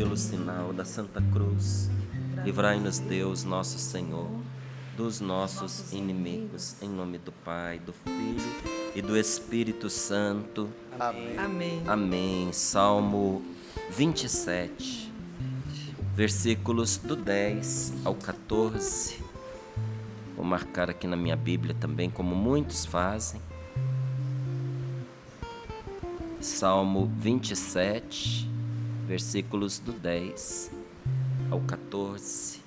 pelo sinal da Santa Cruz, livrai-nos Deus, nosso Senhor, dos nossos inimigos, em nome do Pai, do Filho e do Espírito Santo. Amém. Amém. Amém. Salmo 27, versículos do 10 ao 14. Vou marcar aqui na minha Bíblia também, como muitos fazem. Salmo 27, versículos do 10 ao 14.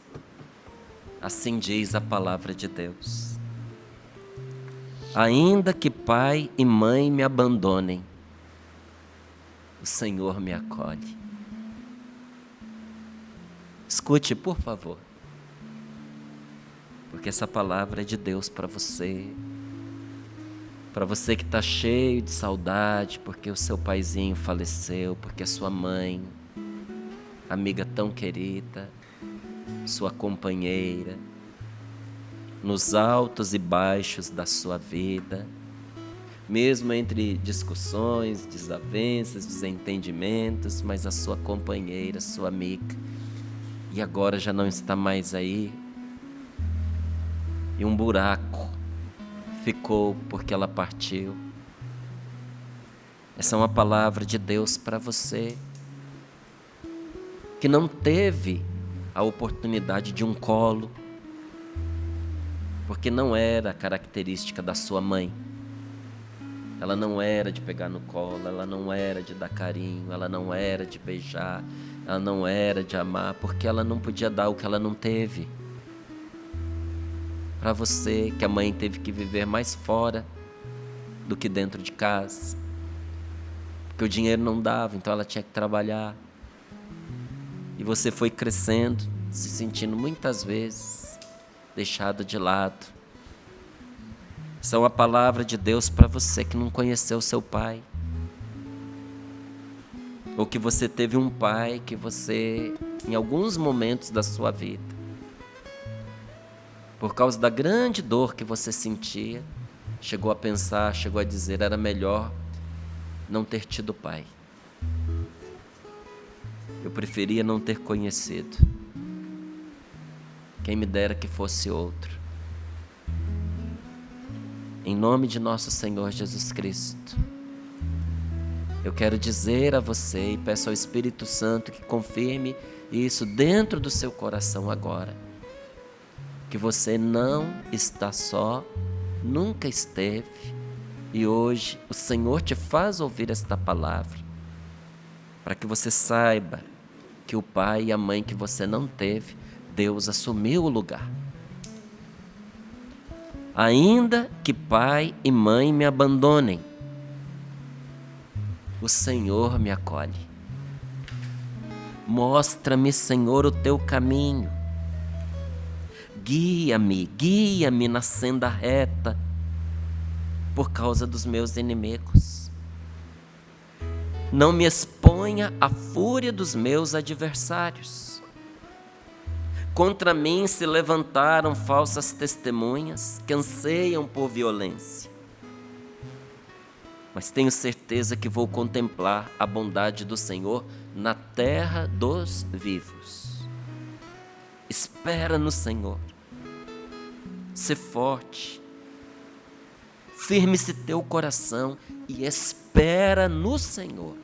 Assim diz a palavra de Deus: ainda que pai e mãe me abandonem, o Senhor me acolhe. Escute, por favor, porque essa palavra é de Deus para você que está cheio de saudade, porque o seu paizinho faleceu, porque a sua mãe, amiga tão querida, sua companheira, nos altos e baixos da sua vida, mesmo entre discussões, desavenças, desentendimentos, mas a sua companheira, sua amiga, e agora já não está mais aí, e um buraco ficou porque ela partiu. Essa é uma palavra de Deus para você que não teve a oportunidade de um colo, porque não era a característica da sua mãe. Ela não era de pegar no colo, ela não era de dar carinho, ela não era de beijar, ela não era de amar, porque ela não podia dar o que ela não teve. Para você que a mãe teve que viver mais fora do que dentro de casa, porque o dinheiro não dava, então ela tinha que trabalhar. E você foi crescendo, se sentindo muitas vezes deixado de lado. Essa é uma palavra de Deus para você que não conheceu seu pai, ou que você teve um pai que você, em alguns momentos da sua vida, por causa da grande dor que você sentia, chegou a pensar, chegou a dizer, era melhor não ter tido pai. Eu preferia não ter conhecido. Quem me dera que fosse outro. Em nome de nosso Senhor Jesus Cristo, eu quero dizer a você e peço ao Espírito Santo que confirme isso dentro do seu coração agora, que você não está só, nunca esteve, e hoje o Senhor te faz ouvir esta palavra, para que você saiba que o pai e a mãe que você não teve, Deus assumiu o lugar. Ainda que pai e mãe me abandonem, o Senhor me acolhe. Mostra-me, Senhor, o teu caminho. Guia-me na senda reta, por causa dos meus inimigos. Não me exponha à fúria dos meus adversários. Contra mim se levantaram falsas testemunhas que anseiam por violência. Mas tenho certeza que vou contemplar a bondade do Senhor na terra dos vivos. Espera no Senhor. Sê forte. Firme-se teu coração e espera no Senhor.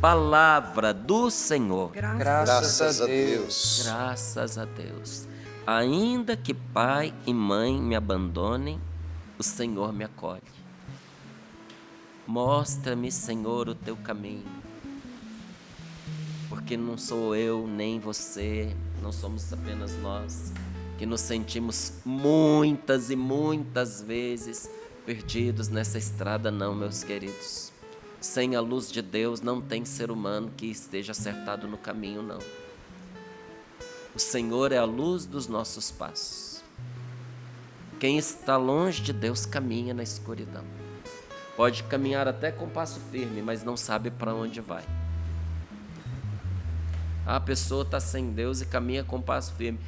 Palavra do Senhor. Graças a Deus. Graças a Deus. Ainda que pai e mãe me abandonem, o Senhor me acolhe. Mostra-me, Senhor, o teu caminho. Porque não sou eu nem você, não somos apenas nós, que nos sentimos muitas e muitas vezes perdidos nessa estrada, não, meus queridos. Sem a luz de Deus não tem ser humano que esteja acertado no caminho, não. O Senhor é a luz dos nossos passos. Quem está longe de Deus caminha na escuridão. Pode caminhar até com passo firme, mas não sabe para onde vai. A pessoa está sem Deus e caminha com passo firme.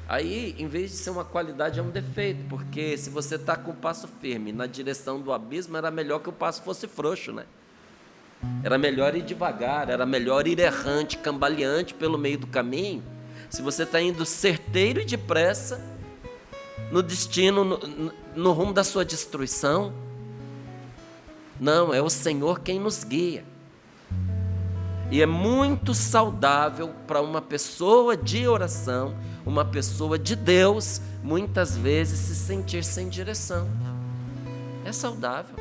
Aí, em vez de ser uma qualidade, é um defeito, porque se você está com o passo firme na direção do abismo, era melhor que o passo fosse frouxo, né? Era melhor ir devagar, era melhor ir errante, cambaleante pelo meio do caminho. Se você está indo certeiro e depressa, no destino, no rumo da sua destruição. Não, é o Senhor quem nos guia. E é muito saudável para uma pessoa de oração, uma pessoa de Deus, muitas vezes se sentir sem direção. É saudável.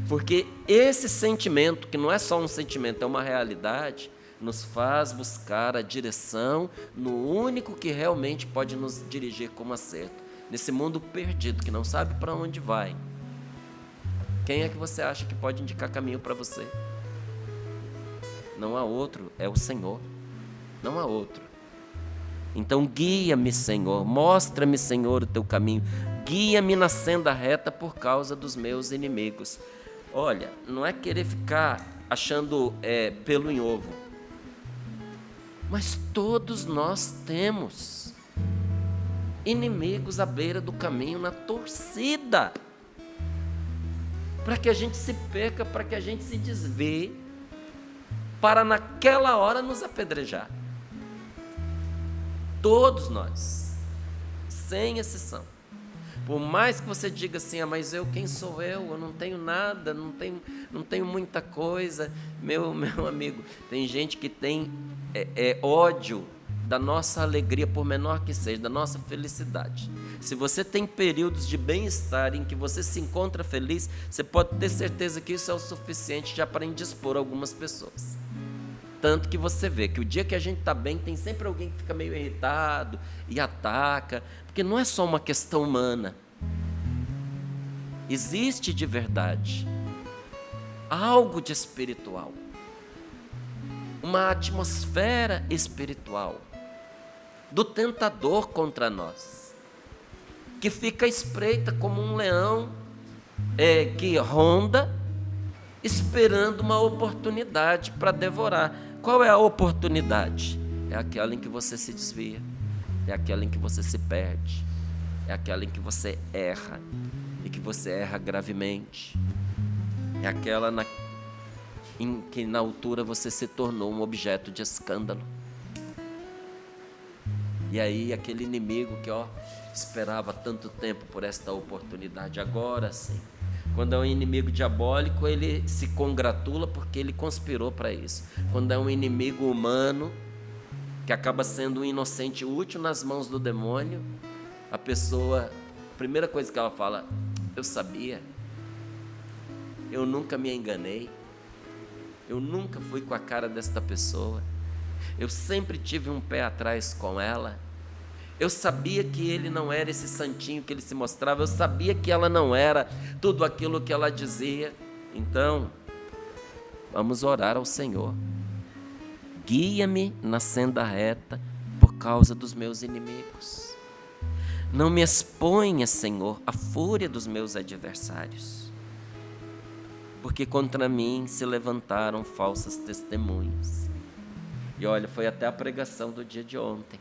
Porque esse sentimento, que não é só um sentimento, é uma realidade, nos faz buscar a direção no único que realmente pode nos dirigir como acerto. Nesse mundo perdido, que não sabe para onde vai. Quem é que você acha que pode indicar caminho para você? Não há outro, é o Senhor. Não há outro. Então guia-me, Senhor, mostra-me, Senhor, o teu caminho. Guia-me na senda reta por causa dos meus inimigos. Olha, não é querer ficar achando pelo em ovo. Mas todos nós temos inimigos à beira do caminho, na torcida. Para que a gente se perca, para que a gente se desvie, para naquela hora nos apedrejar. Todos nós, sem exceção. Por mais que você diga assim, mas quem sou eu? Eu não tenho nada, não tenho muita coisa. Meu amigo, tem gente que tem ódio da nossa alegria, por menor que seja, da nossa felicidade. Se você tem períodos de bem-estar em que você se encontra feliz, você pode ter certeza que isso é o suficiente já para indispor algumas pessoas. Tanto que você vê que o dia que a gente está bem, tem sempre alguém que fica meio irritado e ataca, porque não é só uma questão humana. Existe de verdade algo de espiritual, uma atmosfera espiritual do tentador contra nós, que fica à espreita como um leão que ronda, esperando uma oportunidade para devorar. Qual é a oportunidade? É aquela em que você se desvia, é aquela em que você se perde, é aquela em que você erra, e que você erra gravemente, é aquela em que na altura você se tornou um objeto de escândalo. E aí aquele inimigo que esperava tanto tempo por esta oportunidade, agora sim. Quando é um inimigo diabólico, ele se congratula porque ele conspirou para isso. Quando é um inimigo humano, que acaba sendo um inocente útil nas mãos do demônio, a pessoa, a primeira coisa que ela fala, eu sabia, eu nunca me enganei, eu nunca fui com a cara desta pessoa, eu sempre tive um pé atrás com ela, eu sabia que ele não era esse santinho que ele se mostrava, eu sabia que ela não era tudo aquilo que ela dizia. Então, vamos orar ao Senhor. Guia-me na senda reta por causa dos meus inimigos. Não me exponha, Senhor, à fúria dos meus adversários, porque contra mim se levantaram falsas testemunhas. E olha, foi até a pregação do dia de ontem.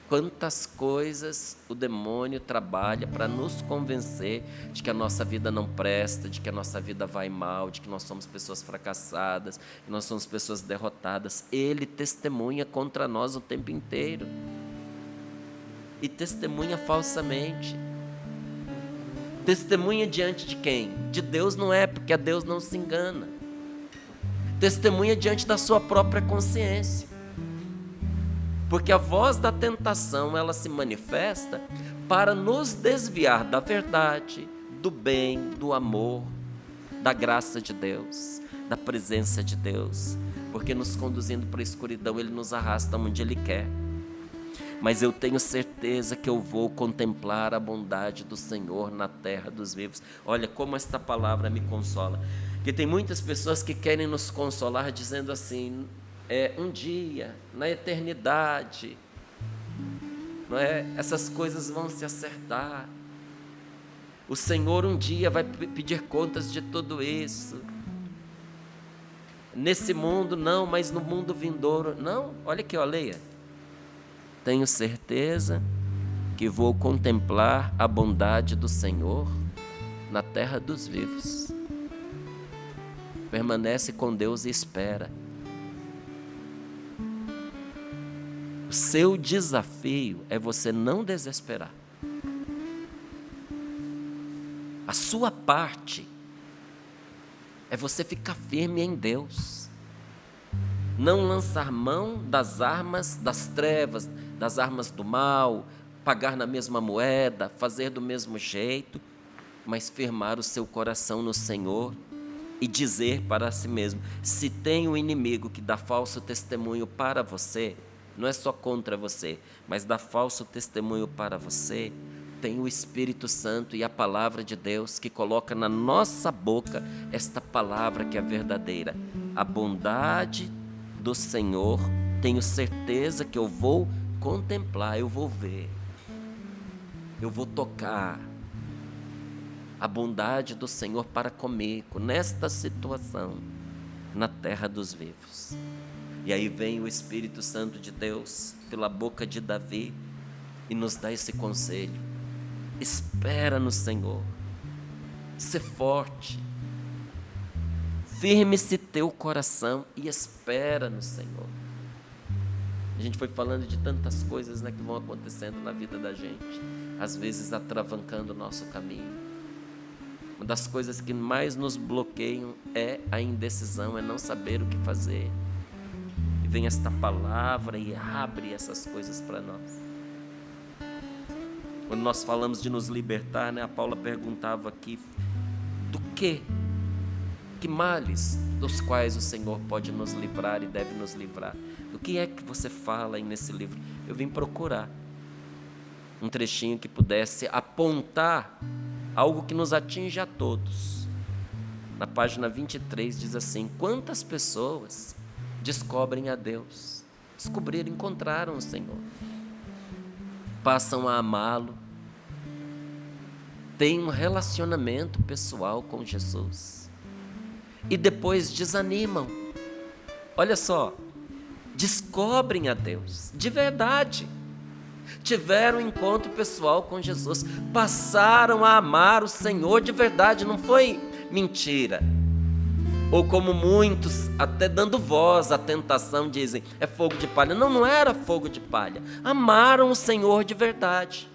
Quantas coisas o demônio trabalha para nos convencer de que a nossa vida não presta, de que a nossa vida vai mal, de que nós somos pessoas fracassadas, que nós somos pessoas derrotadas. Ele testemunha contra nós o tempo inteiro. E testemunha falsamente. Testemunha diante de quem? De Deus não é, porque a Deus não se engana. Testemunha diante da sua própria consciência. Porque a voz da tentação, ela se manifesta para nos desviar da verdade, do bem, do amor, da graça de Deus, da presença de Deus. Porque nos conduzindo para a escuridão, Ele nos arrasta onde Ele quer. Mas eu tenho certeza que eu vou contemplar a bondade do Senhor na terra dos vivos. Olha como esta palavra me consola. Porque tem muitas pessoas que querem nos consolar dizendo assim, um dia, na eternidade, não é? Essas coisas vão se acertar. O Senhor um dia vai pedir contas de tudo isso. Nesse mundo não, mas no mundo vindouro. Não, olha aqui, leia. Tenho certeza que vou contemplar a bondade do Senhor na terra dos vivos. Permanece com Deus e espera. O seu desafio é você não desesperar. A sua parte é você ficar firme em Deus. Não lançar mão das armas das trevas, das armas do mal, pagar na mesma moeda, fazer do mesmo jeito, mas firmar o seu coração no Senhor e dizer para si mesmo: se tem um inimigo que dá falso testemunho para você, não é só contra você, mas dá falso testemunho para você, tem o Espírito Santo e a palavra de Deus que coloca na nossa boca esta palavra que é verdadeira. A bondade do Senhor, tenho certeza que eu vou contemplar, eu vou ver, eu vou tocar a bondade do Senhor para comigo nesta situação, na terra dos vivos. E aí vem o Espírito Santo de Deus pela boca de Davi e nos dá esse conselho: espera no Senhor, ser forte, firme-se teu coração e espera no Senhor. A gente foi falando de tantas coisas, né, que vão acontecendo na vida da gente, às vezes atravancando o nosso caminho. Uma das coisas que mais nos bloqueiam é a indecisão, é não saber o que fazer. E vem esta palavra e abre essas coisas para nós. Quando nós falamos de nos libertar, né, a Paula perguntava aqui: do quê? Que males dos quais o Senhor pode nos livrar e deve nos livrar? Do que é que você fala aí nesse livro? Eu vim procurar um trechinho que pudesse apontar algo que nos atinge a todos. Na página 23 diz assim: quantas pessoas descobrem a Deus, descobriram, encontraram o Senhor, passam a amá-lo, têm um relacionamento pessoal com Jesus e depois desanimam. Olha só, descobrem a Deus de verdade, tiveram um encontro pessoal com Jesus, passaram a amar o Senhor de verdade, não foi mentira. Ou como muitos, até dando voz à tentação, dizem: é fogo de palha. Não, não era fogo de palha. Amaram o Senhor de verdade,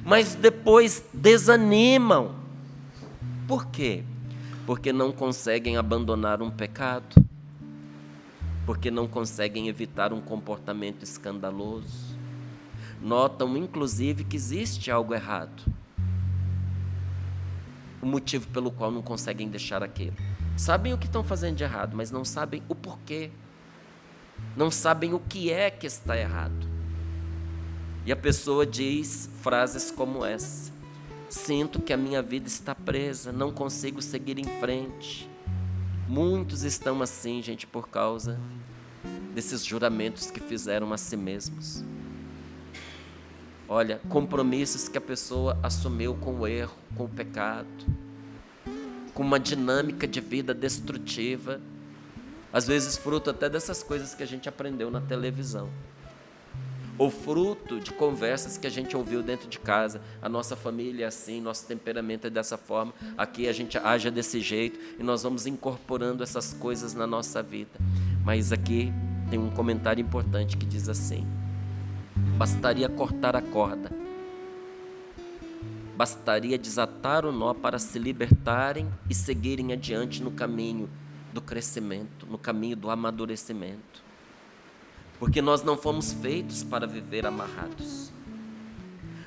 mas depois desanimam. Por quê? Porque não conseguem abandonar um pecado, porque não conseguem evitar um comportamento escandaloso. Notam, inclusive, que existe algo errado, o motivo pelo qual não conseguem deixar aquilo. Sabem o que estão fazendo de errado, mas não sabem o porquê. Não sabem o que é que está errado. E a pessoa diz frases como essa: sinto que a minha vida está presa, não consigo seguir em frente. Muitos estão assim, gente, por causa desses juramentos que fizeram a si mesmos. Olha, compromissos que a pessoa assumiu com o erro, com o pecado, com uma dinâmica de vida destrutiva, às vezes fruto até dessas coisas que a gente aprendeu na televisão, ou fruto de conversas que a gente ouviu dentro de casa. A nossa família é assim, nosso temperamento é dessa forma, aqui a gente age desse jeito, e nós vamos incorporando essas coisas na nossa vida. Mas aqui tem um comentário importante que diz assim: bastaria cortar a corda, bastaria desatar o nó para se libertarem e seguirem adiante no caminho do crescimento, no caminho do amadurecimento. Porque nós não fomos feitos para viver amarrados.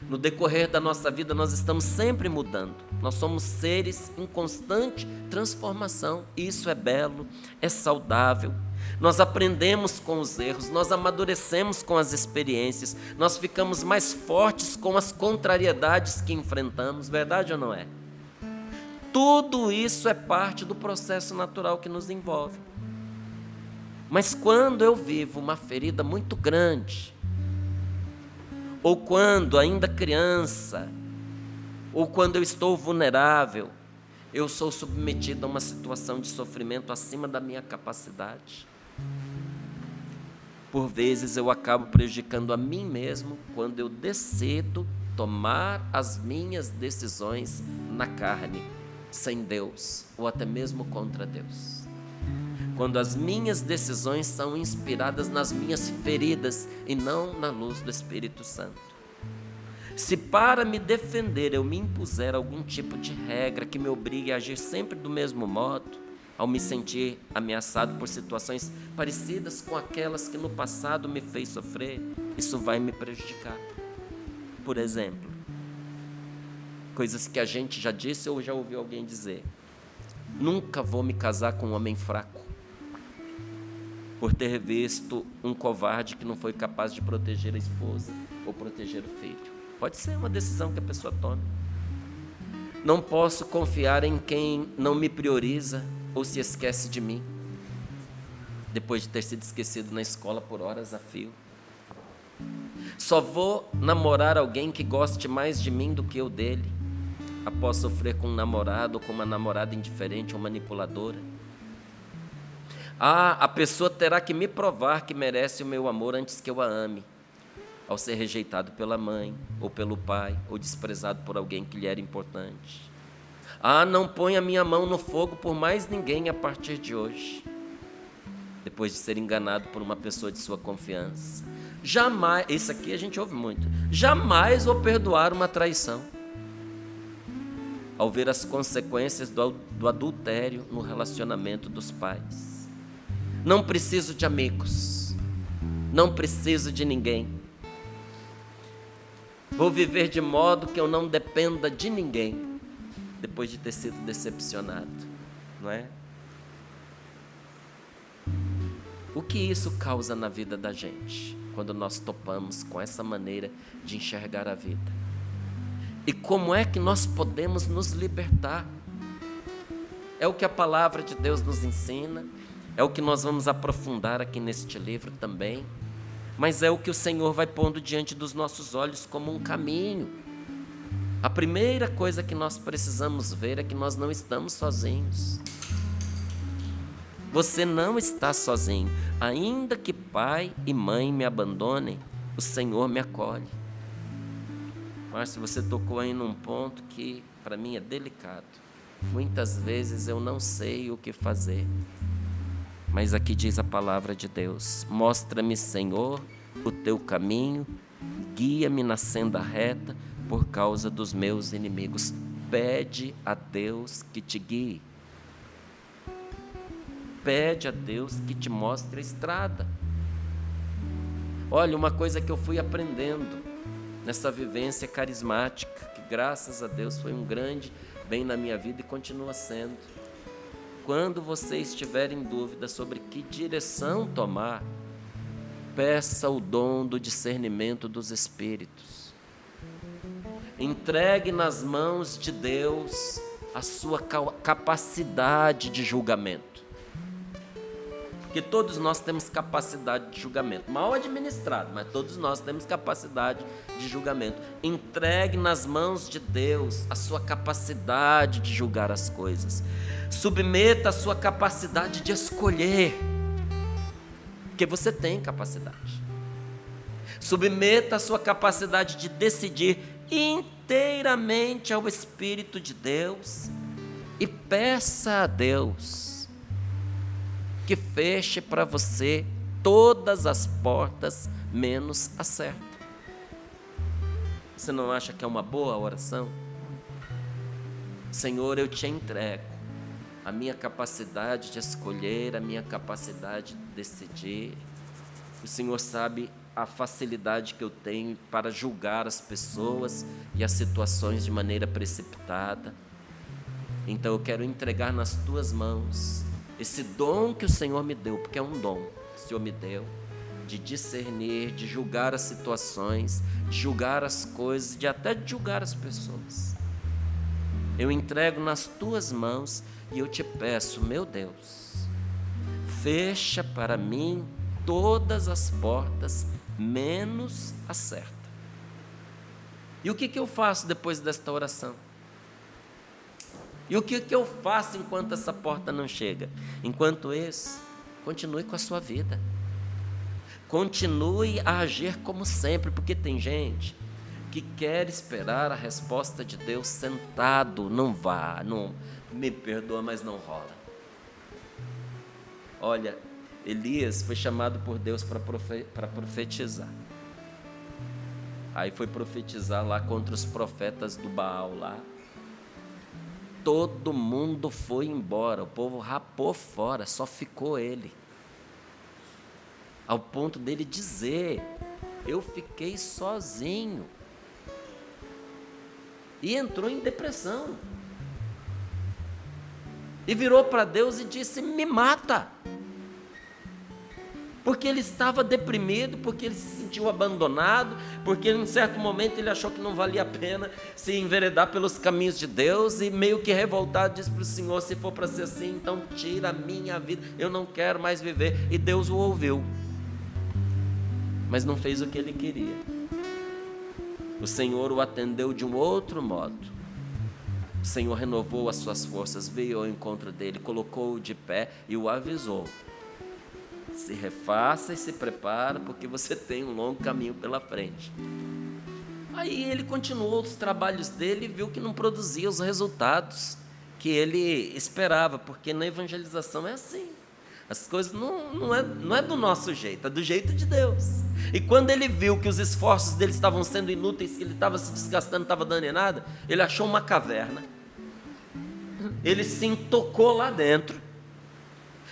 No decorrer da nossa vida nós estamos sempre mudando. Nós somos seres em constante transformação. E isso é belo, é saudável. Nós aprendemos com os erros, nós amadurecemos com as experiências, nós ficamos mais fortes com as contrariedades que enfrentamos, verdade ou não é? Tudo isso é parte do processo natural que nos envolve. Mas quando eu vivo uma ferida muito grande, ou quando ainda criança, ou quando eu estou vulnerável, eu sou submetido a uma situação de sofrimento acima da minha capacidade. Por vezes eu acabo prejudicando a mim mesmo quando eu decido tomar as minhas decisões na carne, sem Deus, ou até mesmo contra Deus. quando as minhas decisões são inspiradas nas minhas feridas e não na luz do Espírito Santo. Se para me defender eu me impuser algum tipo de regra que me obrigue a agir sempre do mesmo modo, ao me sentir ameaçado por situações parecidas com aquelas que no passado me fez sofrer, isso vai me prejudicar. Por exemplo, coisas que a gente já disse ou já ouviu alguém dizer: nunca vou me casar com um homem fraco, por ter visto um covarde que não foi capaz de proteger a esposa ou proteger o filho. Pode ser uma decisão que a pessoa tome. Não posso confiar em quem não me prioriza ou se esquece de mim, depois de ter sido esquecido na escola por horas a fio. Só vou namorar alguém que goste mais de mim do que eu dele, após sofrer com um namorado ou com uma namorada indiferente ou manipuladora. A pessoa terá que me provar que merece o meu amor antes que eu a ame, ao ser rejeitado pela mãe ou pelo pai, ou desprezado por alguém que lhe era importante. Não ponha minha mão no fogo por mais ninguém a partir de hoje, depois de ser enganado por uma pessoa de sua confiança. Jamais, isso aqui a gente ouve muito, jamais vou perdoar uma traição, ao ver as consequências do adultério no relacionamento dos pais. Não preciso de amigos, não preciso de ninguém. Vou viver de modo que eu não dependa de ninguém, depois de ter sido decepcionado, não é? O que isso causa na vida da gente, quando nós topamos com essa maneira de enxergar a vida? E como é que nós podemos nos libertar? É o que a palavra de Deus nos ensina, é o que nós vamos aprofundar aqui neste livro também, mas é o que o Senhor vai pondo diante dos nossos olhos como um caminho. A primeira coisa que nós precisamos ver é que nós não estamos sozinhos. Você não está sozinho. Ainda que pai e mãe me abandonem, o Senhor me acolhe. Márcio, você tocou aí num ponto que para mim é delicado. Muitas vezes eu não sei o que fazer. Mas aqui diz a palavra de Deus: mostra-me, Senhor, o teu caminho, guia-me na senda reta por causa dos meus inimigos. Pede a Deus que te guie. Pede a Deus que te mostre a estrada. Olha, uma coisa que eu fui aprendendo nessa vivência carismática, que graças a Deus foi um grande bem na minha vida e continua sendo. Quando você estiver em dúvida sobre que direção tomar, peça o dom do discernimento dos espíritos. Entregue nas mãos de Deus a sua capacidade de julgamento. Porque todos nós temos capacidade de julgamento, mal administrado, mas todos nós temos capacidade de julgamento. Entregue nas mãos de Deus a sua capacidade de julgar as coisas. Submeta a sua capacidade de escolher, porque você tem capacidade. Submeta a sua capacidade de decidir inteiramente ao Espírito de Deus e peça a Deus que feche para você todas as portas, menos a certa. Você não acha que é uma boa oração? Senhor, eu te entrego a minha capacidade de escolher, a minha capacidade de decidir. O Senhor sabe a facilidade que eu tenho para julgar as pessoas e as situações de maneira precipitada. Então eu quero entregar nas tuas mãos esse dom que o Senhor me deu, porque é um dom que o Senhor me deu, de discernir, de julgar as situações, de julgar as coisas, de até de julgar as pessoas. Eu entrego nas tuas mãos e eu te peço, meu Deus, fecha para mim todas as portas, menos a certa. E o que eu faço depois desta oração? E o que eu faço enquanto essa porta não chega? Enquanto isso, continue com a sua vida. Continue a agir como sempre, porque tem gente que quer esperar a resposta de Deus sentado. Não vá, não me perdoa, mas não rola. Olha, Elias foi chamado por Deus para profetizar. Aí foi profetizar lá contra os profetas do Baal lá. Todo mundo foi embora, o povo rapou fora, só ficou ele. Ao ponto dele dizer: eu fiquei sozinho. E entrou em depressão. E virou para Deus e disse: me mata. Porque ele estava deprimido, porque ele se sentiu abandonado, porque em certo momento ele achou que não valia a pena se enveredar pelos caminhos de Deus, e meio que revoltado disse para o Senhor: se for para ser assim, então tira a minha vida, eu não quero mais viver. E Deus o ouviu, mas não fez o que ele queria. O Senhor o atendeu de um outro modo. O Senhor renovou as suas forças, veio ao encontro dele, colocou-o de pé e o avisou: se refaça e se prepara, porque você tem um longo caminho pela frente. Aí ele continuou os trabalhos dele e viu que não produzia os resultados que ele esperava, porque na evangelização é assim. As coisas não é do nosso jeito, é do jeito de Deus. E quando ele viu que os esforços dele estavam sendo inúteis, que ele estava se desgastando, não estava dando em nada, ele achou uma caverna, ele se intocou lá dentro,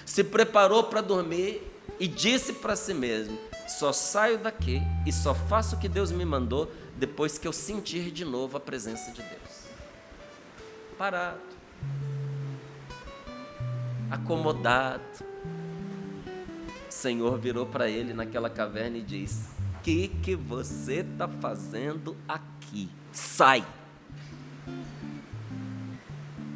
se preparou para dormir e disse para si mesmo: só saio daqui e só faço o que Deus me mandou depois que eu sentir de novo a presença de Deus. Parado, acomodado. O Senhor virou para ele naquela caverna e disse: o que você está fazendo aqui? Sai!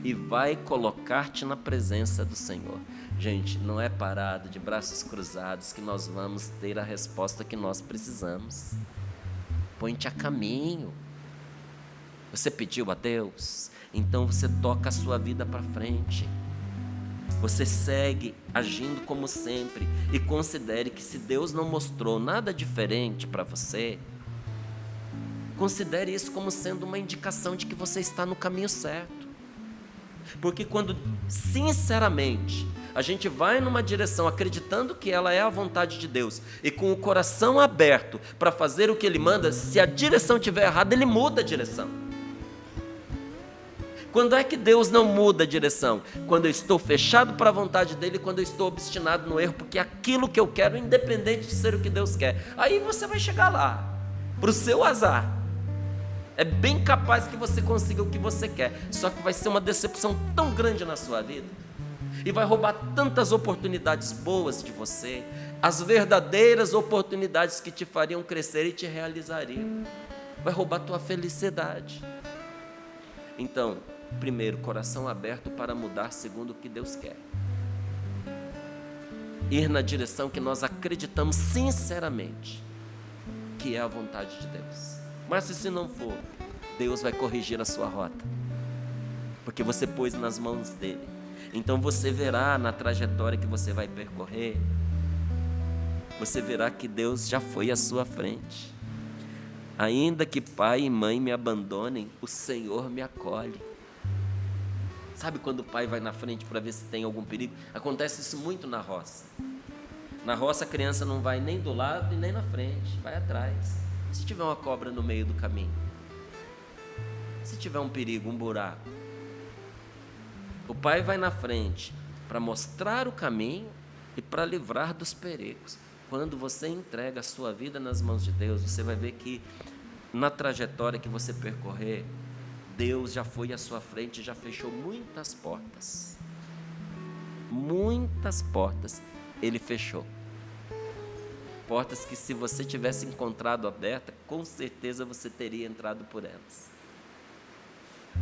E vai colocar-te na presença do Senhor. Gente, não é parado de braços cruzados que nós vamos ter a resposta que nós precisamos. Põe-te a caminho. Você pediu a Deus, então você toca a sua vida para frente. Você segue agindo como sempre e considere que, se Deus não mostrou nada diferente para você, considere isso como sendo uma indicação de que você está no caminho certo. Porque quando, sinceramente, a gente vai numa direção acreditando que ela é a vontade de Deus e com o coração aberto para fazer o que Ele manda, se a direção estiver errada, Ele muda a direção. Quando é que Deus não muda a direção? Quando eu estou fechado para a vontade dEle, quando eu estou obstinado no erro, porque é aquilo que eu quero, independente de ser o que Deus quer. Aí você vai chegar lá, para o seu azar. É bem capaz que você consiga o que você quer, só que vai ser uma decepção tão grande na sua vida, e vai roubar tantas oportunidades boas de você, as verdadeiras oportunidades que te fariam crescer e te realizariam. Vai roubar tua felicidade. Então, primeiro, coração aberto para mudar segundo o que Deus quer. Ir na direção que nós acreditamos sinceramente que é a vontade de Deus. Mas se não for, Deus vai corrigir a sua rota, porque você pôs nas mãos dEle. Então você verá na trajetória que você vai percorrer, você verá que Deus já foi à sua frente. Ainda que pai e mãe me abandonem, o Senhor me acolhe. Sabe quando o pai vai na frente para ver se tem algum perigo? Acontece isso muito na roça. Na roça a criança não vai nem do lado e nem na frente, vai atrás. Se tiver uma cobra no meio do caminho, se tiver um perigo, um buraco, o pai vai na frente para mostrar o caminho e para livrar dos perigos. Quando você entrega a sua vida nas mãos de Deus, você vai ver que na trajetória que você percorrer, Deus já foi à sua frente, já fechou muitas portas. Muitas portas Ele fechou. Portas que, se você tivesse encontrado aberta, com certeza você teria entrado por elas.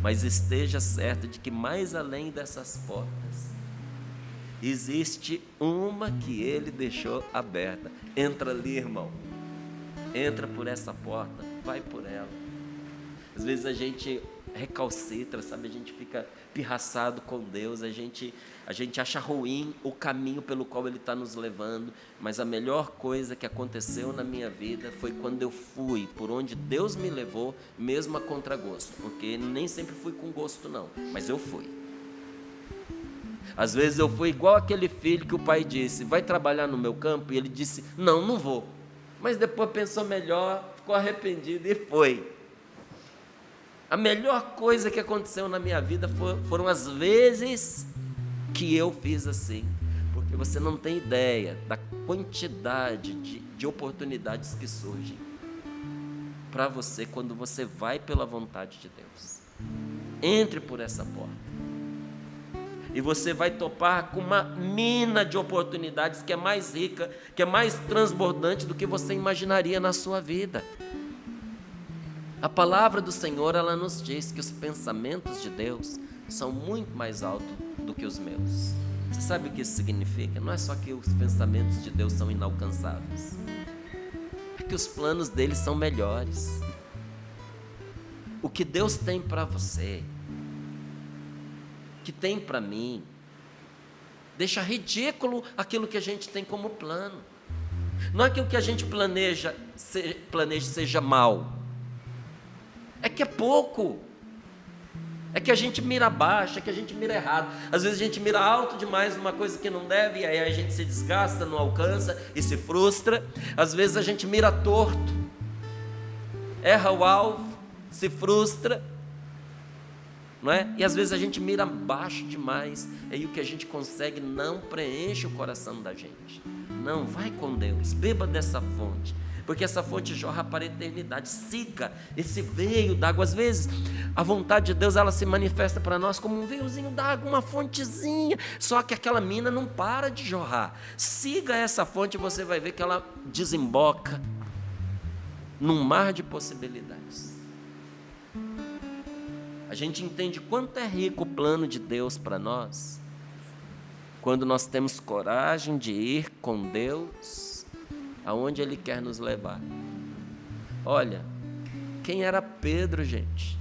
Mas esteja certo de que mais além dessas portas, existe uma que Ele deixou aberta. Entra ali, irmão. Entra por essa porta, vai por ela. Às vezes a gente recalcitra, sabe? A gente fica pirraçado com Deus, a gente acha ruim o caminho pelo qual Ele está nos levando, mas a melhor coisa que aconteceu na minha vida foi quando eu fui por onde Deus me levou, mesmo a contragosto, porque nem sempre fui com gosto não, mas eu fui. Às vezes eu fui igual aquele filho que o pai disse: vai trabalhar no meu campo? E ele disse: não, não vou. Mas depois pensou melhor, ficou arrependido e foi. A melhor coisa que aconteceu na minha vida foram as vezes que eu fiz assim. Porque você não tem ideia da quantidade de oportunidades que surgem para você quando você vai pela vontade de Deus. Entre por essa porta. E você vai topar com uma mina de oportunidades que é mais rica, que é mais transbordante do que você imaginaria na sua vida. A palavra do Senhor, ela nos diz que os pensamentos de Deus são muito mais altos do que os meus. Você sabe o que isso significa? Não é só que os pensamentos de Deus são inalcançáveis, é que os planos dele são melhores. O que Deus tem para você, que tem para mim, deixa ridículo aquilo que a gente tem como plano. Não é que o que a gente planeja seja mal, é que é pouco, é que a gente mira baixo, é que a gente mira errado. Às vezes a gente mira alto demais numa coisa que não deve, e aí a gente se desgasta, não alcança e se frustra. Às vezes a gente mira torto, erra o alvo, se frustra, não é? E às vezes a gente mira baixo demais, e aí o que a gente consegue não preenche o coração da gente. Não, vai com Deus, beba dessa fonte, porque essa fonte jorra para a eternidade. Siga esse veio d'água. Às vezes a vontade de Deus, ela se manifesta para nós como um veiozinho d'água, uma fontezinha, só que aquela mina não para de jorrar. Siga essa fonte e você vai ver que ela desemboca num mar de possibilidades. A gente entende quanto é rico o plano de Deus para nós quando nós temos coragem de ir com Deus aonde Ele quer nos levar. Olha, quem era Pedro, gente?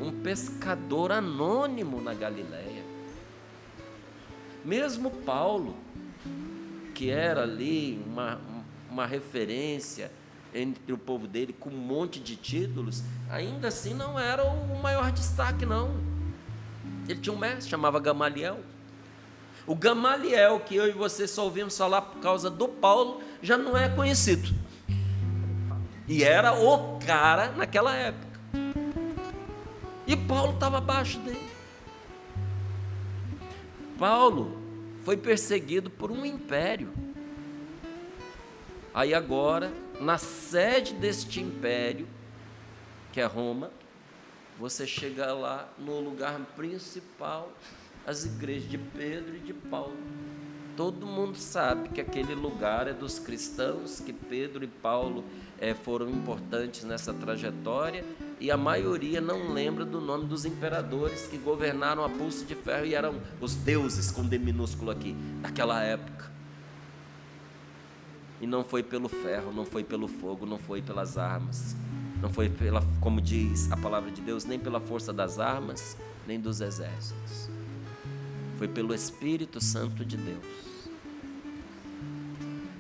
Um pescador anônimo na Galileia. Mesmo Paulo, que era ali uma referência entre o povo dele, com um monte de títulos, ainda assim não era o maior destaque, não. Ele tinha um mestre, chamava Gamaliel. O Gamaliel, que eu e você só ouvimos falar por causa do Paulo, já não é conhecido. E era o cara naquela época. E Paulo estava abaixo dele. Paulo foi perseguido por um império. Aí agora, na sede deste império, que é Roma, você chega lá no lugar principal, as igrejas de Pedro e de Paulo. Todo mundo sabe que aquele lugar é dos cristãos, que Pedro e Paulo foram importantes nessa trajetória, e a maioria não lembra do nome dos imperadores que governaram a pulso de ferro e eram os deuses, com D minúsculo aqui, daquela época. E não foi pelo ferro, não foi pelo fogo, não foi pelas armas, não foi pela, como diz a palavra de Deus, nem pela força das armas, nem dos exércitos. Foi pelo Espírito Santo de Deus.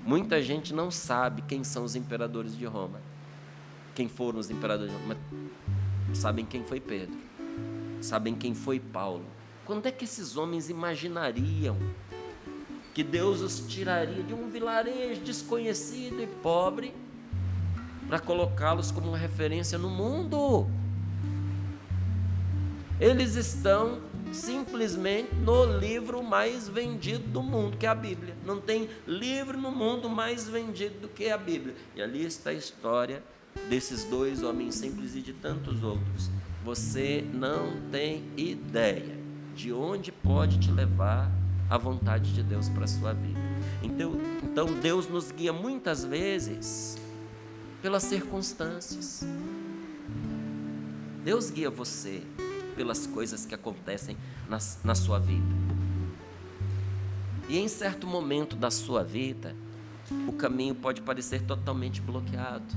Muita gente não sabe quem são os imperadores de Roma, quem foram os imperadores de Roma, mas sabem quem foi Pedro, sabem quem foi Paulo. Quando é que esses homens imaginariam que Deus os tiraria de um vilarejo desconhecido e pobre para colocá-los como uma referência no mundo? Eles estão simplesmente no livro mais vendido do mundo, que é a Bíblia. Não tem livro no mundo mais vendido do que a Bíblia. E ali está a história desses dois homens simples e de tantos outros. Você não tem ideia de onde pode te levar a vontade de Deus para a sua vida. Então Deus nos guia muitas vezes pelas circunstâncias. Deus guia você pelas coisas que acontecem na sua vida. E em certo momento da sua vida, o caminho pode parecer totalmente bloqueado.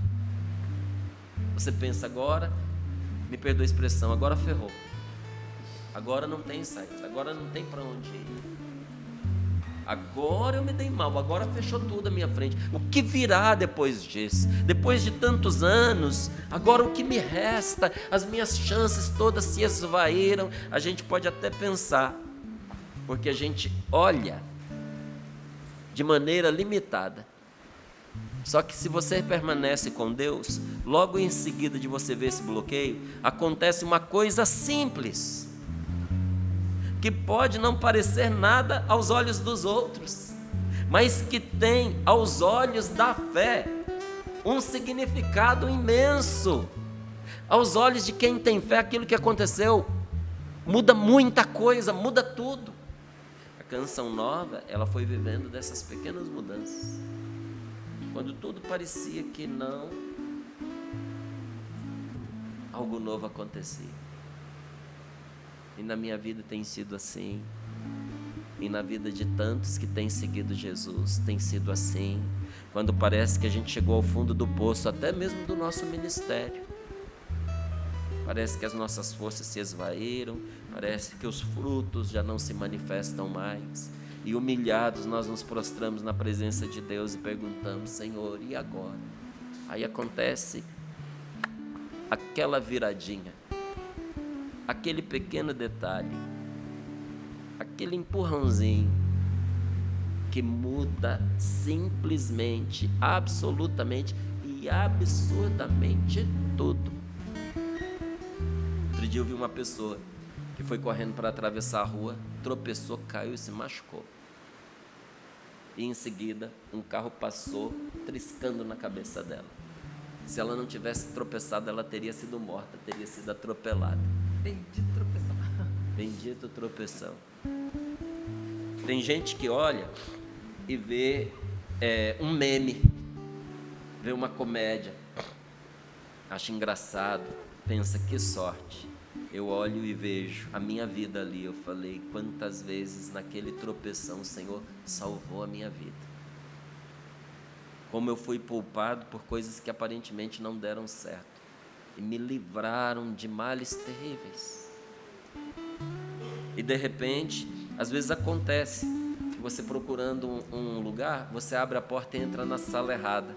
Você pensa agora, me perdoa a expressão, agora ferrou. Agora não tem saída, agora não tem para onde ir. Agora eu me dei mal, agora fechou tudo à minha frente. O que virá depois disso? Depois de tantos anos, agora o que me resta? As minhas chances todas se esvaíram. A gente pode até pensar, porque a gente olha de maneira limitada. Só que se você permanece com Deus, logo em seguida de você ver esse bloqueio, acontece uma coisa simples, que pode não parecer nada aos olhos dos outros, mas que tem aos olhos da fé um significado imenso. Aos olhos de quem tem fé, aquilo que aconteceu muda muita coisa, muda tudo. A Canção Nova, ela foi vivendo dessas pequenas mudanças. Quando tudo parecia que não, algo novo acontecia. E na minha vida tem sido assim. E na vida de tantos que têm seguido Jesus, tem sido assim. Quando parece que a gente chegou ao fundo do poço, até mesmo do nosso ministério. Parece que as nossas forças se esvaíram, parece que os frutos já não se manifestam mais. E humilhados nós nos prostramos na presença de Deus e perguntamos: Senhor, e agora? Aí acontece aquela viradinha, aquele pequeno detalhe, aquele empurrãozinho que muda simplesmente, absolutamente e absurdamente tudo. Outro dia eu vi uma pessoa que foi correndo para atravessar a rua, tropeçou, caiu e se machucou. E em seguida, um carro passou, triscando na cabeça dela. Se ela não tivesse tropeçado, ela teria sido morta, teria sido atropelada. Bendito tropeção. Bendito tropeção. Tem gente que olha e vê um meme, vê uma comédia, acha engraçado, pensa: que sorte. Eu olho e vejo a minha vida ali. Eu falei: quantas vezes naquele tropeção o Senhor salvou a minha vida. Como eu fui poupado por coisas que aparentemente não deram certo e me livraram de males terríveis. E de repente, às vezes acontece que você procurando um lugar, você abre a porta e entra na sala errada.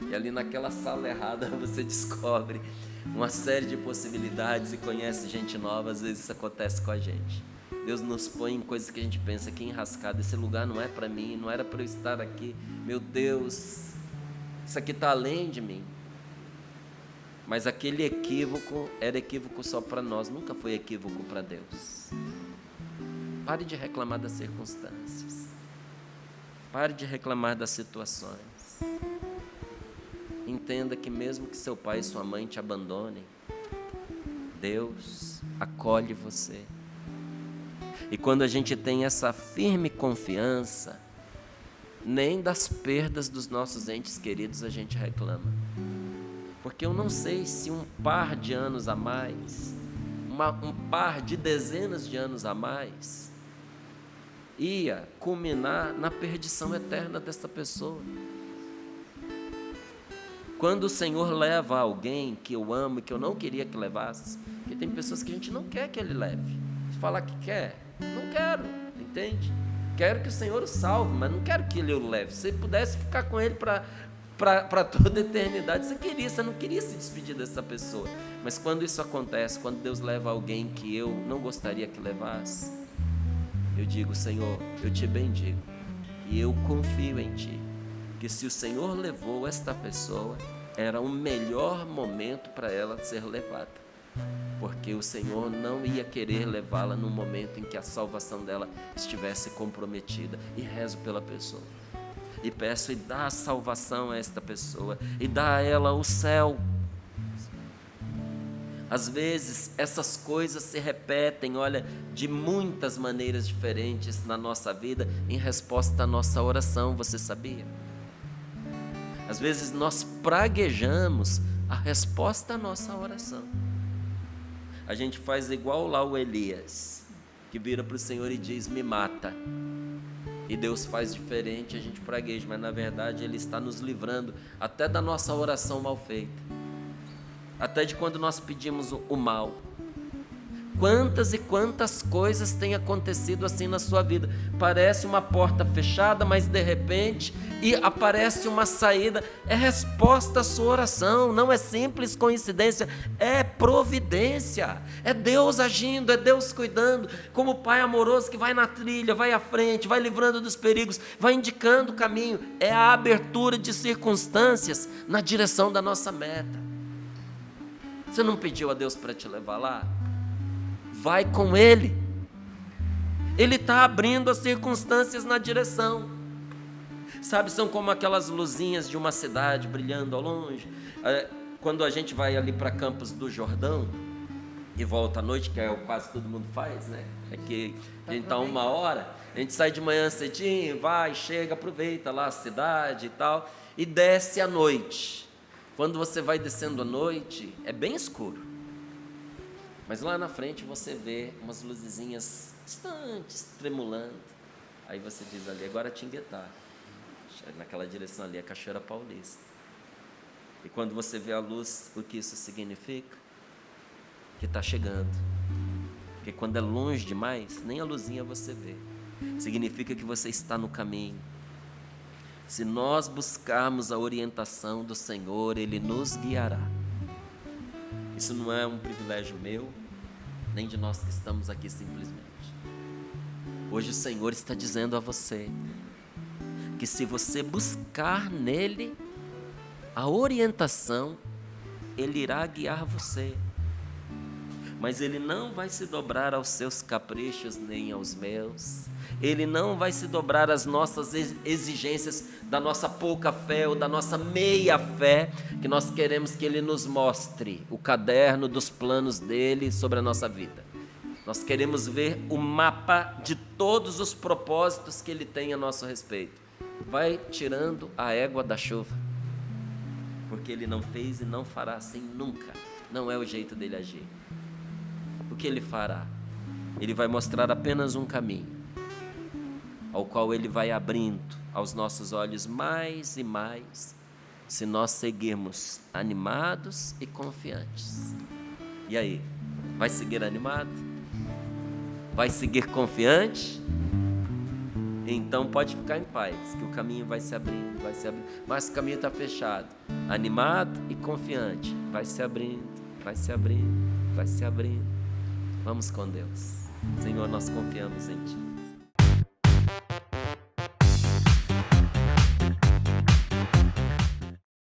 E ali naquela sala errada você descobre uma série de possibilidades e conhece gente nova. Às vezes isso acontece com a gente. Deus nos põe em coisas que a gente pensa: que enrascado, esse lugar não é para mim, não era para eu estar aqui. Meu Deus, isso aqui está além de mim. Mas aquele equívoco era equívoco só para nós, nunca foi equívoco para Deus. Pare de reclamar das circunstâncias. Pare de reclamar das situações. Entenda que mesmo que seu pai e sua mãe te abandonem, Deus acolhe você. E quando a gente tem essa firme confiança, nem das perdas dos nossos entes queridos a gente reclama. Porque eu não sei se um par de anos a mais, um par de dezenas de anos a mais, ia culminar na perdição eterna dessa pessoa. Quando o Senhor leva alguém que eu amo e que eu não queria que levasse, porque tem pessoas que a gente não quer que Ele leve. Se falar que quer, não quero, entende? Quero que o Senhor o salve, mas não quero que Ele o leve. Se pudesse ficar com Ele para toda a eternidade, você não queria se despedir dessa pessoa. Mas quando isso acontece, quando Deus leva alguém que eu não gostaria que levasse, eu digo: Senhor, eu te bendigo e eu confio em Ti, que se o Senhor levou esta pessoa, era o melhor momento para ela ser levada, porque o Senhor não ia querer levá-la no momento em que a salvação dela estivesse comprometida. E rezo pela pessoa, e peço: e dá a salvação a esta pessoa, e dá a ela o céu. Às vezes essas coisas se repetem, olha, de muitas maneiras diferentes na nossa vida, em resposta à nossa oração, você sabia? Às vezes nós praguejamos a resposta à nossa oração. A gente faz igual lá o Elias, que vira para o Senhor e diz: me mata. E Deus faz diferente, a gente pragueja, mas na verdade Ele está nos livrando até da nossa oração mal feita, até de quando nós pedimos o mal. Quantas e quantas coisas têm acontecido assim na sua vida? Parece uma porta fechada, mas de repente aparece uma saída. É resposta à sua oração, não é simples coincidência, é providência. É Deus agindo, é Deus cuidando, como o Pai amoroso que vai na trilha, vai à frente, vai livrando dos perigos, vai indicando o caminho. É a abertura de circunstâncias na direção da nossa meta. Você não pediu a Deus para te levar lá? Vai com Ele. Ele está abrindo as circunstâncias na direção. Sabe, são como aquelas luzinhas de uma cidade brilhando ao longe. Quando a gente vai ali para Campos do Jordão e volta à noite, que é o quase todo mundo faz, né? É que a gente está 1 hora, a gente sai de manhã cedinho, vai, chega, aproveita lá a cidade e tal, e desce à noite. Quando você vai descendo à noite, é bem escuro. Mas lá na frente você vê umas luzezinhas distantes, tremulando. Aí você diz ali, agora Tinguetá. Naquela direção ali, a Cachoeira Paulista. E quando você vê a luz, o que isso significa? Que está chegando. Porque quando é longe demais, nem a luzinha você vê. Significa que você está no caminho. Se nós buscarmos a orientação do Senhor, Ele nos guiará. Isso não é um privilégio meu, nem de nós que estamos aqui simplesmente. Hoje o Senhor está dizendo a você que se você buscar nele a orientação, Ele irá guiar você. Mas Ele não vai se dobrar aos seus caprichos nem aos meus. Ele não vai se dobrar às nossas exigências da nossa pouca fé ou da nossa meia fé, que nós queremos que Ele nos mostre o caderno dos planos dEle sobre a nossa vida. Nós queremos ver o mapa de todos os propósitos que Ele tem a nosso respeito. Vai tirando a égua da chuva, porque Ele não fez e não fará assim nunca. Não é o jeito dEle agir. O que Ele fará? Ele vai mostrar apenas um caminho, ao qual Ele vai abrindo aos nossos olhos mais e mais, se nós seguirmos animados e confiantes. E aí, vai seguir animado? Vai seguir confiante? Então pode ficar em paz, que o caminho vai se abrindo, mas o caminho está fechado. Animado e confiante, vai se abrindo, vai se abrindo, vai se abrindo. Vamos com Deus. Senhor, nós confiamos em Ti.